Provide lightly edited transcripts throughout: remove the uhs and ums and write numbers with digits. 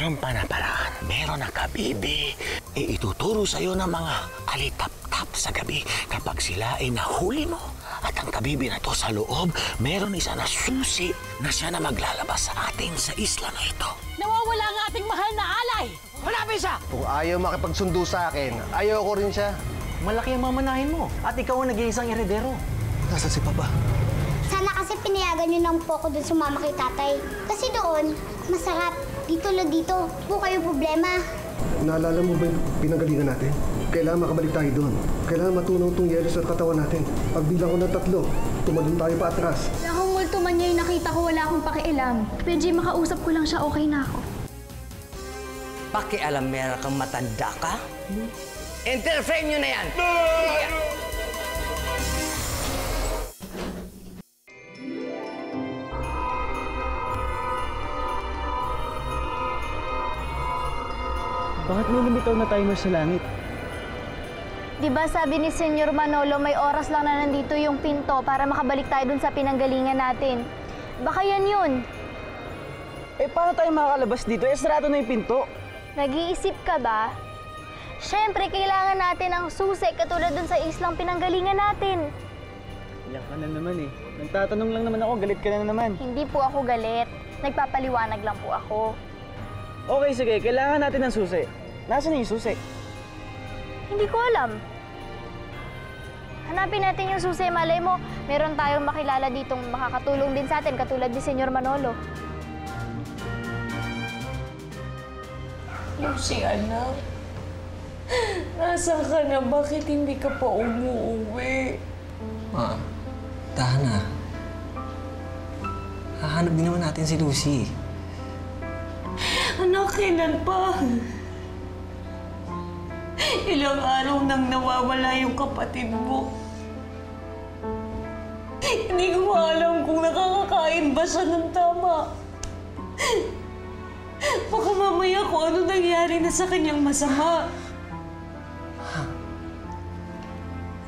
Meron pa na paraan. Meron na kabibi. Ituturo sa'yo ng mga alitap-tap sa gabi kapag sila ay nahuli mo. At ang kabibi na to sa loob, meron isa na susi na siya na maglalabas sa atin sa isla na ito. Nawawala ang ating mahal na alay! Hanapin siya! Kung ayaw makipagsundo sa akin, ayaw ko rin siya. Malaki ang mamanahin mo at ikaw ang nag-iisang eredero. Nasaan si Papa? Sana kasi pinayagan niyo lang po ako dun sumama kay tatay. Kasi doon, masarap. Dito lang dito. Po kayo problema. Naalala mo ba yung pinanggalingan natin? Kailangan makabalik tayo doon. Kailangan matunaw itong yelo sa katawan natin. Pagbilang ko ng 3, tumalon tayo pa atras. Wala akong multo man niya yung nakita ko, wala akong pakialam. Pwede makausap ko lang siya, okay na ako. Pakialam meron kang matanda ka? Interframe nyo na yan! Bakit may lumitaw na timer sa langit? Di ba sabi ni Senyor Manolo, may oras lang na nandito yung pinto para makabalik tayo dun sa pinanggalingan natin. Baka yan yun. Eh, paano tayo makakalabas dito? Sarado na yung pinto. Nag-iisip ka ba? Siyempre, kailangan natin ang susi katulad dun sa islang pinanggalingan natin. Yan ka na naman eh. Nagtatanong lang naman ako, galit ka na naman. Hindi po ako galit. Nagpapaliwanag lang po ako. Okay, sige. Kailangan natin ng susi. Nasaan yung susi? Hindi ko alam. Hanapin natin yung susi. Malay mo, meron tayong makilala ditong makakatulong din sa atin, katulad ni Senyor Manolo. Lucy, anak. Nasaan ka na? Bakit hindi ka pa umuuwi? Ma, tahan na. Hahanap din naman natin si Lucy. Anak, kailan pa? Ilang araw nang nawawala yung kapatid mo. Hindi ko alam kung nakakakain ba siya ng tama. Baka mamaya kung ano nangyari na sa kanyang masama.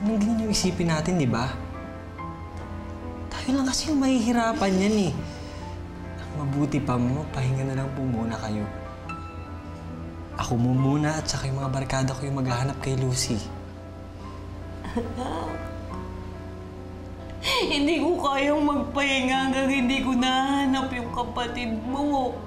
Anong ganyan yung isipin natin, di ba? Tayo lang kasi yung mahihirapan yan eh. Mabuti pa mo, pahinga na lang po muna kayo. Ako mo muna at saka yung mga barkada ko yung maghahanap kay Lucy. Anak, hindi ko kayang magpahinga hanggang hindi ko nahanap yung kapatid mo.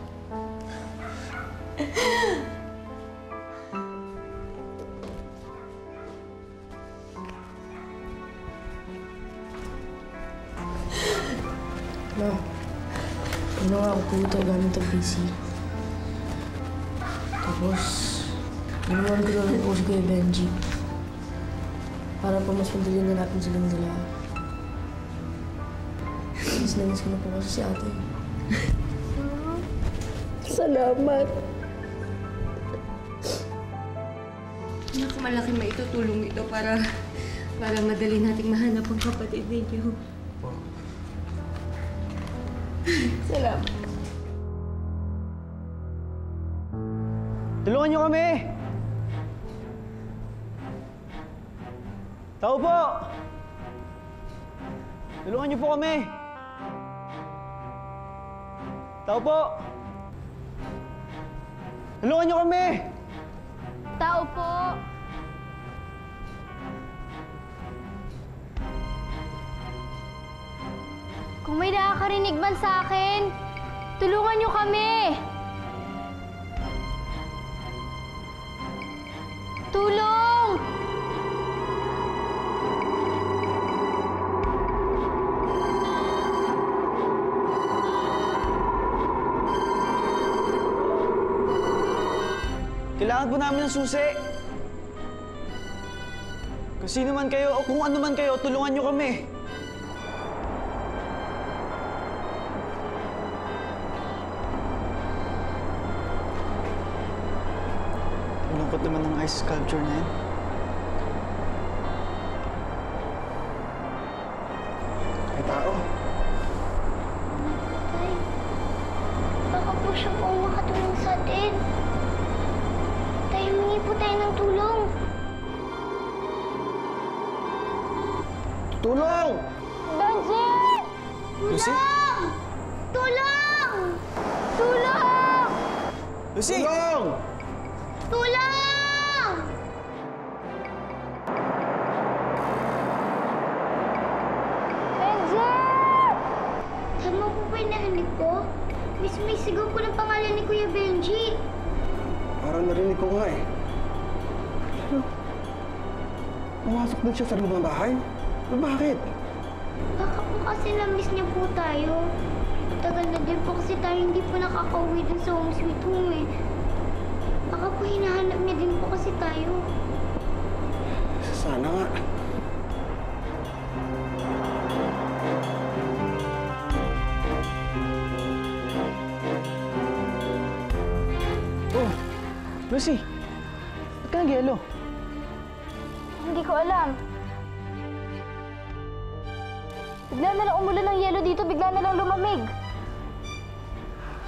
Ma, ginawa ko po ito gamit ang PC. Tapos, ginawan ko na lang po si Kuya Benji. Para po mas madali na natin silang dala. Miss na miss ko na po kasi si ate. Salamat. Anak, malaki maitutulong ito para madali nating mahanap ang kapatid ninyo. Salamat. Tulungan niyo kami! Tao po! Tulungan niyo po kami! Tao po! Tulungan niyo kami! Tao po! Kung may nakakarinig man sa akin, tulungan niyo kami! Tulong! Kailangan po namin ng susi. Kung sino man kayo o kung ano man kayo, tulungan niyo kami. Lungkot naman ng ice sculpture na yan. Ay, tao. Tay, baka po siya po ang makatulong sa atin. Tay, humingi po tayo ng tulong. Tulong! Benji! Lucy? Tulong! Tulong! Tulong! Lucy! Tulong! Tulong! Benji! Tama po ba yung narinig ko? May sigaw po ng pangalan ni Kuya Benji. Parang narinig ko nga eh. Pero, pumasok din siya sa loob ng bahay? Pero bakit? Baka po kasi na-miss niya po tayo. Matagal na din po kasi tayo hindi po nakakauwi dun sa home sweet home eh. Baka po hinahanap niya din po kasi tayo. Sana nga. Oh, Lucy. Ba't ka nag-yelo? Hindi ko alam. Bigla na lang umulan ng yelo dito, bigla na lang lumamig.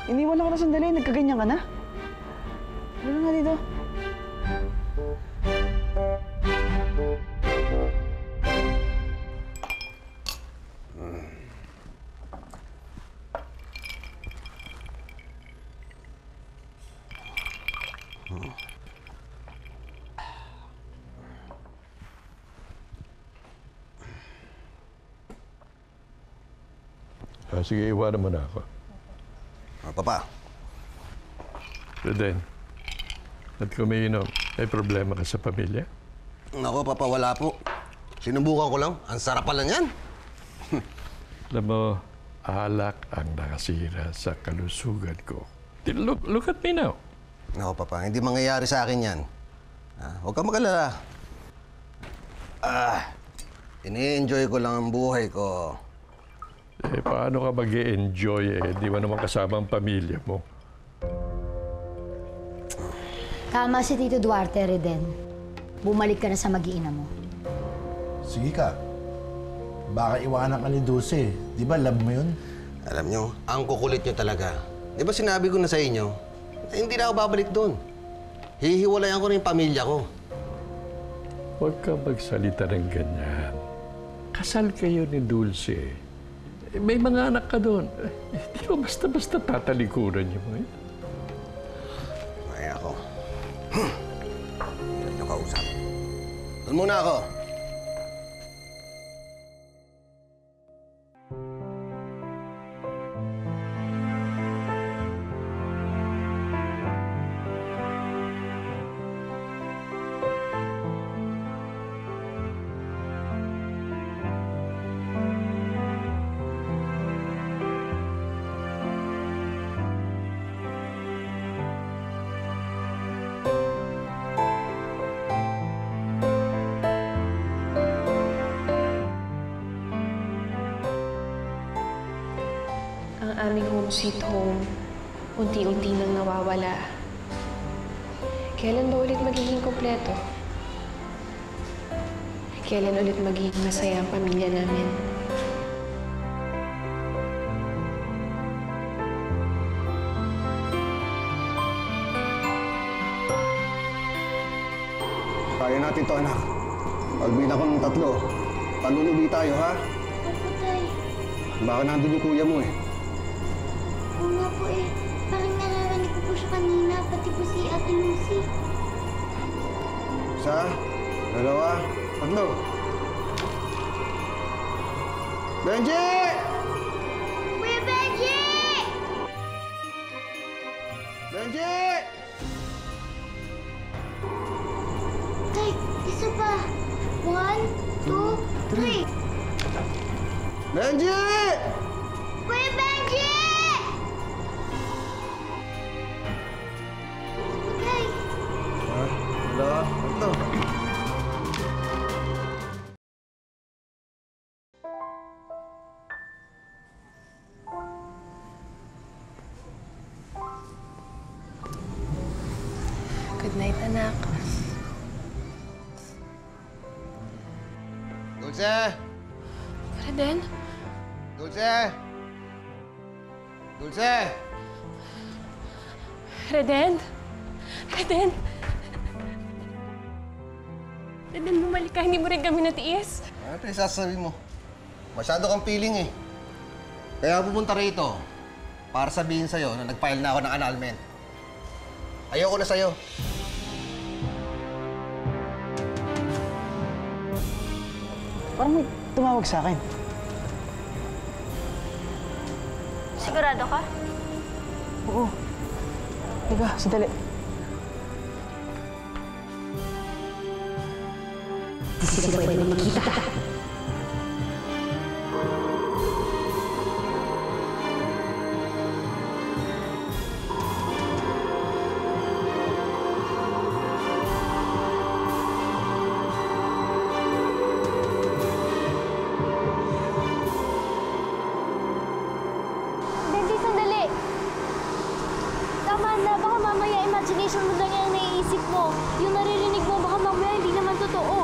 Iniwan ako na sandali, nagkaganyan ka na. Ano nga dito? Sige, iwanan mo na ako. Papa. Reden, at kumiinom, may problema ka sa pamilya? Nako, Papa, wala po. Sinubukan ko lang. Ang sarap pala niyan. Alam mo, alak ang nakasira sa kalusugan ko. Look at me now. Nako, Papa, hindi mangyayari sa akin yan. Huwag kang mag-alala. Ini-enjoy ko lang ang buhay ko. Eh, paano ka mag-e-enjoy di mo naman kasama ang pamilya mo? Tama si Tito Duarte, Reden. Bumalik ka na sa mag-iina mo. Sige ka. Baka iwanan ka ni Dulce. Di ba love mo yun? Alam nyo, ang kukulit nyo talaga. Di ba sinabi ko na sa inyo, hindi na ako babalik doon. Hihiwalayan ko rin yung pamilya ko. Huwag ka magsalita ng ganyan. Kasal kayo ni Dulce. May mga anak ka doon. Hindi mo basta-basta tatalikuran niyo mo. Ay, ako. Hindi nyo kausap. Doon muna ako. Ang aming home sweet home, unti-unti nang nawawala. Kailan ba ulit magiging kompleto? Kailan ulit magiging masaya ang pamilya namin? Kaya natin to, anak. Pagbilang ko ng 3, panulubi tayo, ha? Opo, Tay. Baka nandun yung kuya mo eh. Oo nga po eh. Parang nararanig ko po siya kanina, pati po si Ate Lucy. 1, 2, 3. Benji! Kuya Benji! Benji! Tay, isa pa. 1, 2, 3. Benji! Kuya Benji! Tay. 1, 2, 3. Good night, anak. Dulce! Reden? Dulce! Dulce! Reden? Reden? Reden, bumalik ka. Hindi mo rin kami natiis. Ano pa yung sasabihin mo? Masyado kang feeling eh. Kaya pupunta rito para sabihin sa'yo na nag-file na ako ng annulment. Ayoko na sa'yo. Parang may tumawag sa akin. Sigurado ka? Oo. Teka, sandali. Di sila pwede makita. Benji, sandali! Tama na, baka mamaya imagination mo lang yung naiisip mo. Yung naririnig mo, baka mamaya hindi naman totoo.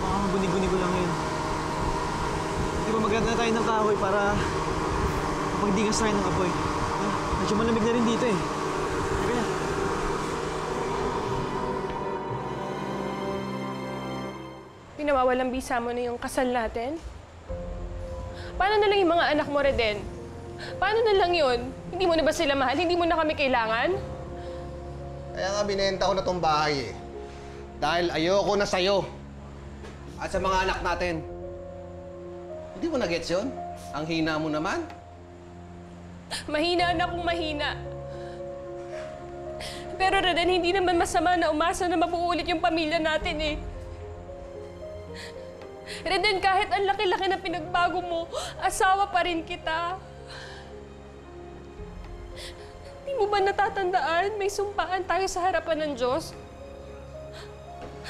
Baka guni-guni ko lang yun. Di ba maganda na tayo ng kahoy para magdigas tayo ng apoy. Medyo malamig na rin dito eh. Teka na. Pinawawalang bisa mo na yung kasal natin? Paano na lang yung mga anak mo, Reden? Paano na lang yun? Hindi mo na ba sila mahal? Hindi mo na kami kailangan? Kaya nga binenta ko na tong bahay eh. Dahil ayoko na sa'yo. At sa mga anak natin. Hindi mo na-gets yun? Ang hina mo naman. Mahina, anak kong mahina. Pero Reden, hindi naman masama na umasa na mabuo ulit yung pamilya natin eh. Reden, kahit ang laki-laki na pinagbago mo, asawa pa rin kita. Di mo ba natatandaan? May sumpaan tayo sa harapan ng Diyos.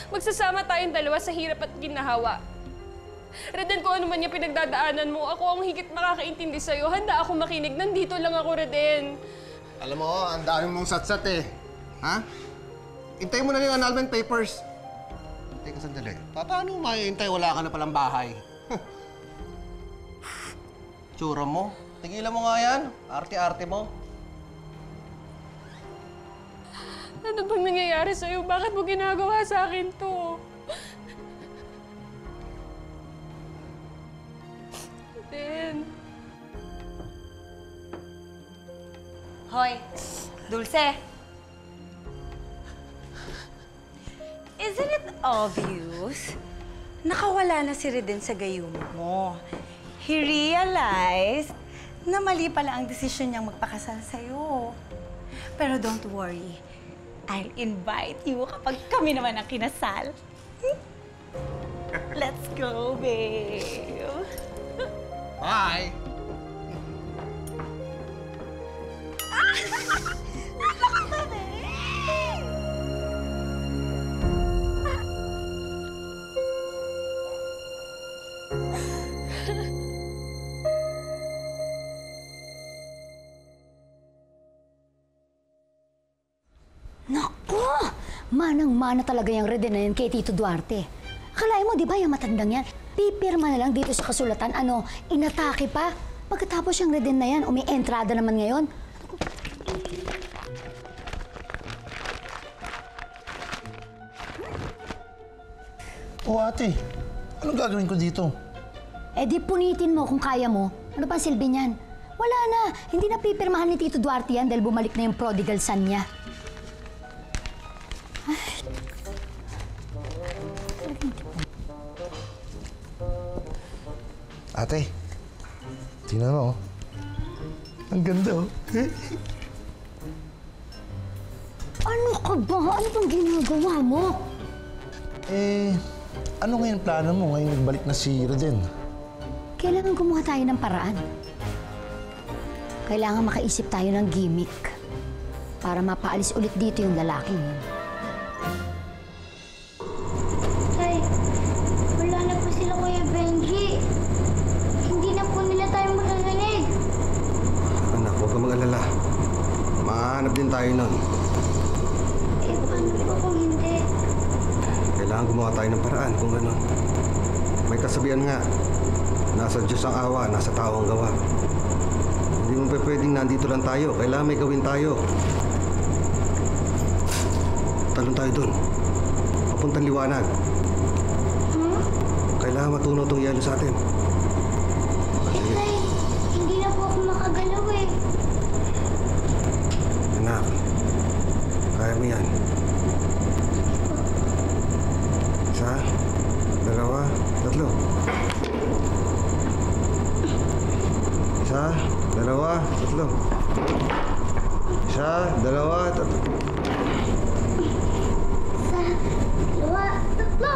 Magsasama tayong dalawa sa hirap at ginhawa. Reden, kung ano man yung pinagdadaanan mo, ako ang higit makakaintindi sa'yo. Handa ako makinig. Nandito lang ako, Reden. Alam mo, ang dami mong satsat eh. Ha? Hintay mo na yung annulment papers. Teka, sandali. Paano mahihintay? Wala ka na palang bahay. Tsura mo. Tigilan mo nga yan. Arte-arte mo. Ano bang nangyayari sa'yo? Bakit mo ginagawa sa akin to? Reden. Hoy, Dulce. Isn't it obvious? Nakawala na si Reden sa gayuma mo. He realized na mali pala ang desisyon niyang magpakasal sa'yo. Pero don't worry. I'll invite you kapag kami naman ang kinasal. Let's go, babe. Bye! Naku! Manang-mana talaga yung Reden na yan kay Tito Duarte. Akalain mo, di ba, yung matandang yan? Pipirma na lang dito sa kasulatan, inatake pa. Pagkatapos yung Reden na yan, umi-entrada naman ngayon. Oh, ate. Anong gagawin ko dito? Eh di punitin mo kung kaya mo. Ano pa ang silbi niyan? Wala na. Hindi na pipirmahan ni Tito Duarte yan dahil bumalik na yung prodigal son niya. Ate, tingnan mo. Ang ganda, oh. Ano ka ba? Ano bang ginagawa mo? Ano ngayon plano mo ngayong nagbalik na si Reden? Kailangan gumawa tayo ng paraan. Kailangan makaisip tayo ng gimmick para mapaalis ulit dito yung lalaking yun. Tay, wala na po sila Kuya Benji. Hindi na po nila tayo maririnig. Anak, huwag ka mag-alala. Mahanap din tayo nun. Eh, paano po kung hindi? Kailangan gumawa tayo ng paraan kung gano'n. May kasabihan nga, nasa Diyos ang awa, nasa tao ang gawa. Hindi mo pwedeng nandito lang tayo. Kailangan may gawin tayo. Talon tayo dun. Papuntang liwanag. Kailangan matunaw tong yelo sa atin. Sige. Tay, hindi na po ako makagalaw eh. Anak, kaya mo yan. Isa, dalawa, tatlo. Isa, dalawa, tatlo. Isa, dalawa, tatlo. Isa, dalawa, tatlo.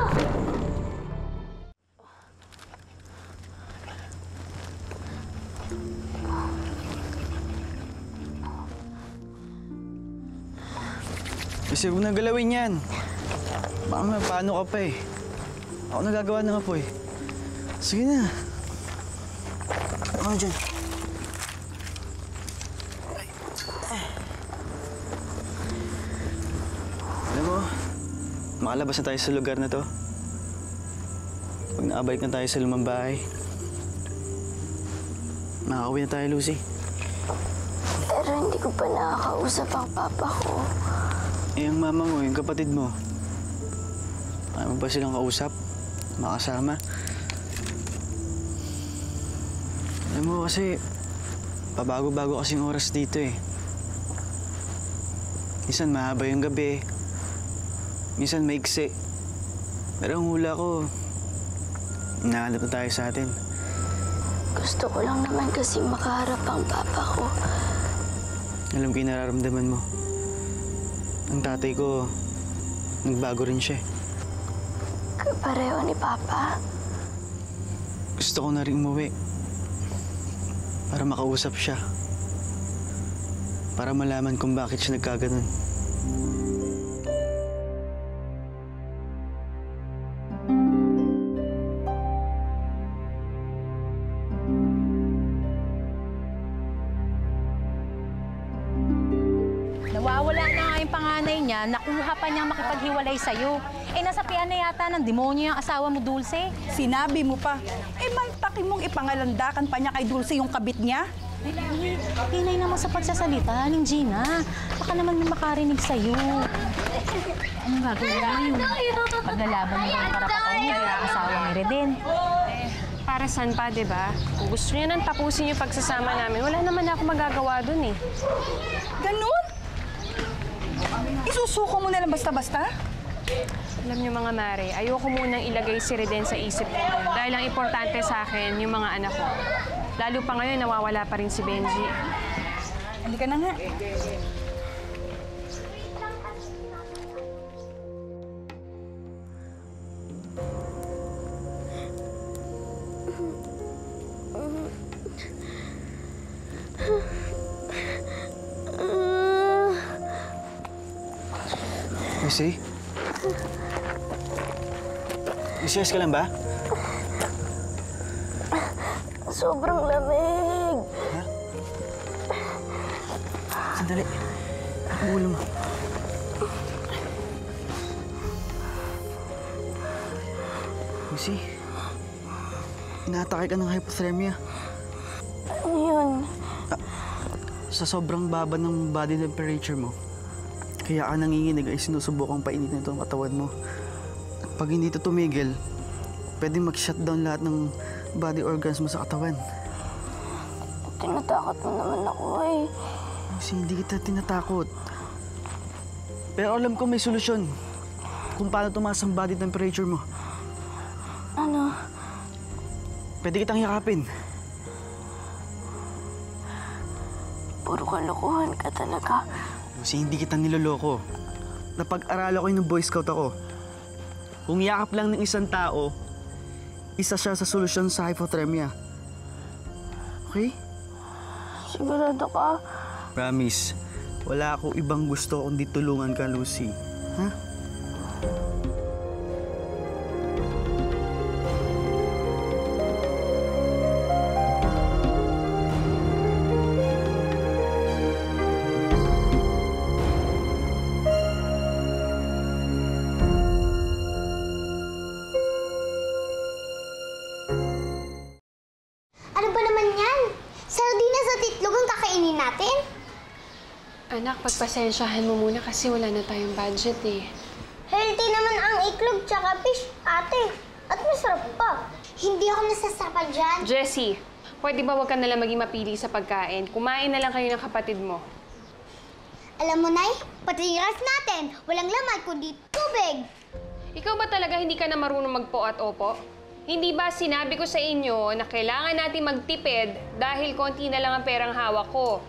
Kasi huwag nang galawin yan. Baka nga, paano ka pa eh. Ako nagagawa ng apoy. Sige na. Ano dyan? Alam mo, makalabas na tayo sa lugar na to. Pag nakabalik na tayo sa lumang bahay, makakauwi na tayo, Lucy. Pero hindi ko pa nakakausap ang papa ko. Eh, ang mama mo, yung kapatid mo, ayaw mo ba silang kausap? Makasama? Alam mo kasi, pabago-bago kasing oras dito eh. Minsan mahaba yung gabi, minsan maiksi. Pero ang hula ko, hinahanap na tayo sa atin. Gusto ko lang naman kasi makaharap ang papa ko. Alam ko yung nararamdaman mo. Ang tatay ko, nagbago rin siya. Kapareho ni Papa. Gusto ko na rin umuwi. Para makausap siya. Para malaman kung bakit siya nagkaganon. Nawawala na nga yung panganay niya, nakuha pa niyang makipaghiwalay sa'yo. Eh, nasapian na yata ng demonyo yung asawa mo, Dulce. Sinabi mo pa. Eh, may paki mong ipangalandakan pa niya kay Dulce yung kabit niya? Hinay naman sa pagsasalita, Aling Gina. Baka naman may makarinig sa'yo. Anong gagawin mo yun? Paglalaban mo yung karapatan niya, yung asawa ni Reden. Para saan pa, di ba? Kung gusto niya nang tapusin yung pagsasama namin, wala naman ako magagawa dun eh. Ganun? Isusuko mo na lang basta-basta? Alam niyo mga Mare, ayoko munang ilagay si Reden sa isip ko dahil ang importante sa akin yung mga anak ko. Lalo pa ngayon, nawawala pa rin si Benji. Halika na nga. Lucy? Lucy, ayos ka lang ba? Sobrang lamig. Ha? Sandali. Ang ulo mo. Lucy, inaatake ka ng hypothermia. Ano yun? Sa sobrang baba ng body temperature mo, kaya ka nanginginig ay sinusubukang painitin itong katawan mo. At pag hindi ito tumigil, pwedeng mag-shutdown lahat ng body organs mo sa katawan. Tinatakot mo naman ako eh. Kasi hindi kita tinatakot. Pero alam ko may solusyon kung paano tumaas ang body temperature mo. Ano? Pwede kitang yakapin. Puro kalokohan ka talaga. Kasi hindi kita niloloko. Napag-aralan ko yung Boy Scout ako. Kung yakap lang ng isang tao, isa siya sa solusyon sa hypothermia. Okay? Sigurado ka? Promise. Wala ako ibang gusto kundi tulungan ka, Lucy. Ha? Ano ba naman yan? Sardinas at itlog ang kakainin natin? Anak, pagpasensyahan mo muna kasi wala na tayong budget eh. Healthy naman ang itlog tsaka fish, ate. At masarap pa. Hindi ako nasasarapan dyan. Jessie, pwede ba wag ka nalang maging mapili sa pagkain? Kumain na lang kayo ng kapatid mo. Alam mo, Nay, pati yung rice natin, walang laman kundi tubig. Ikaw ba talaga hindi ka na marunong magpo at opo? Hindi ba sinabi ko sa inyo na kailangan natin magtipid dahil konti na lang ang perang hawak ko?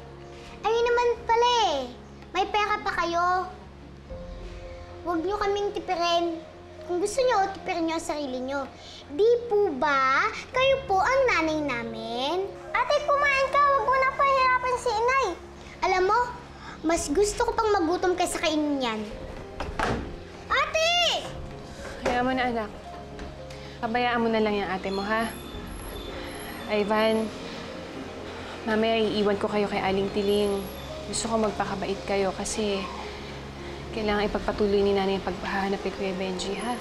Ayun naman pala eh. May pera pa kayo. Huwag niyo kaming tipirin. Kung gusto niyo, tipirin niyo ang sarili niyo. Di po ba kayo po ang nanay namin? Ate, kumain ka. Huwag mo na pahirapan si inay. Alam mo, mas gusto ko pang magutom kaysa kainin yan. Ate! Kaya mo na, anak. Pabayaan mo na lang yung ate mo, ha? Ivan, mamaya iiwan ko kayo kay Aling Tiling. Gusto ko magpakabait kayo kasi kailangan ipagpatuloy ni Nanay ang paghahanap kay Kuya Benji, ha?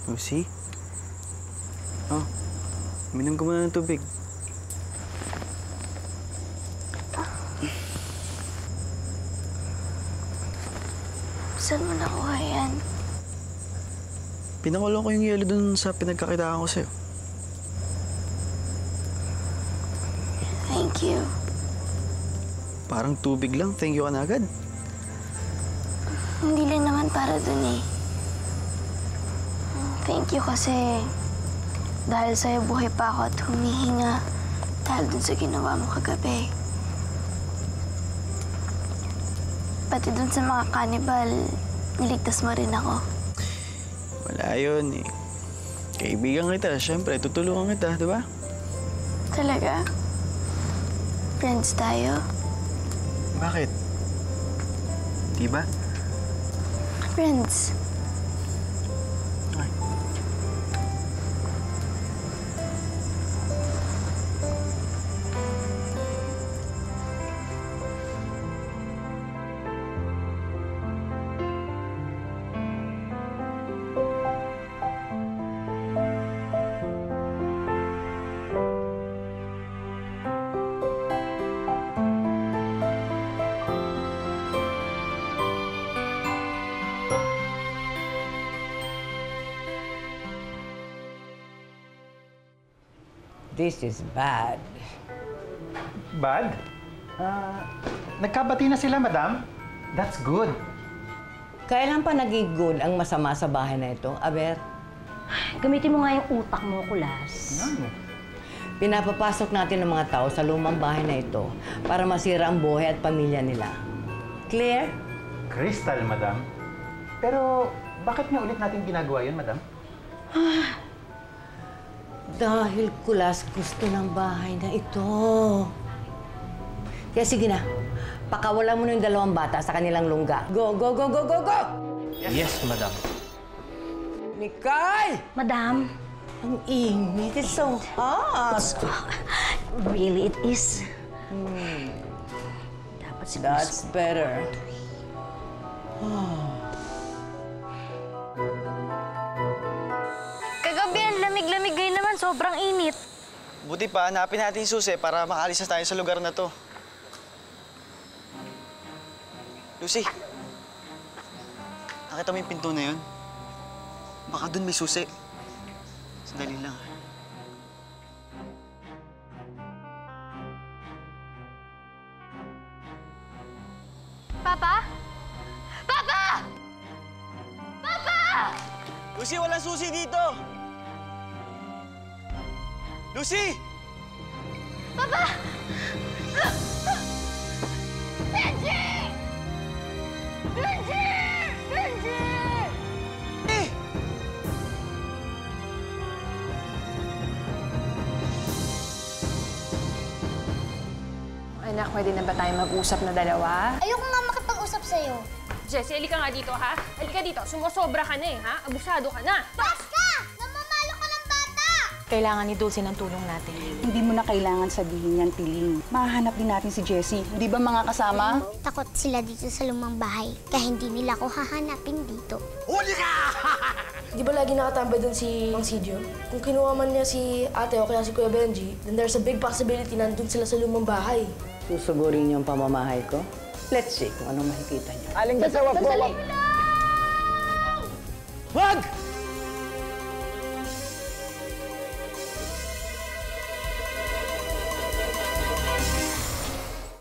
Lucy? Oh, minom ka muna ng tubig. Saan mo nakuha yan? Pinakulo ko yung yelo dun sa pinagkakitaan ko sa'yo. Thank you. Parang tubig lang, thank you ka na agad. Hindi lang naman para dun eh. Thank you kasi dahil sa'yo buhay pa ako at humihinga dahil dun sa ginawa mo kagabi. Pati dun sa mga kanibal, niligtas mo rin ako. Wala yun eh. Kaibigan kita, syempre, tutulungan kita, di ba? Talaga? Friends tayo? Bakit? Di ba? Friends. This is bad. Bad? Nagkabati na sila, madam. That's good. Kailan pa naging good ang masama sa bahay na ito, Aber? Gamitin mo nga yung utak mo, Kulas. Pinapapasok natin ng mga tao sa lumang bahay na ito para masira ang buhay at pamilya nila. Clear? Crystal, madam. Pero bakit nga ulit natin ginagawa yun, madam? Dahil Kulas gusto ng bahay na ito. Kaya sige na, pakawalan mo na yung dalawang bata sa kanilang lungga. Go, go, go, go, go, go! Yes, madam. Mikay! Madam. Ang init. It's so hot. Really, it is. Dapat siguro. That's better. Kagabi, ang lamig-lamig ngayon naman. Sobrang init. Buti pa, hanapin natin yung susi para makaalis na tayo sa lugar na to. Lucy, nakita mo yung pinto na yun? Baka dun may susi. Sandali lang. Papa? Papa! Papa! Lucy, walang susi dito! Lucy! Papa! Benji! Benji! Benji! Anak, pwede na ba tayo mag-usap na dalawa? Ayoko nga makipag-usap sa'yo. Jessie, halika nga dito, ha? Halika dito. Sumosobra ka na eh, ha? Abusado ka na. Basta! Namamalo ka ng bata! Kailangan ni Dulce ng tulong natin. Hindi mo na kailangan sabihin yan, Tiling. Mahahanap din natin si Jessie. Hindi ba mga kasama? Takot sila dito sa lumang bahay, kaya hindi nila ako hahanapin dito. Huli ka! Di ba lagi nakatambay doon si Mang Sidio? Kung kinuha man niya si ate o kaya si Kuya Benji, then there's a big possibility na nandun sila sa lumang bahay. Susugurin niyo ang pamamahay ko? Let's see kung anong makikita niyo. Aling Basawa po! Wag!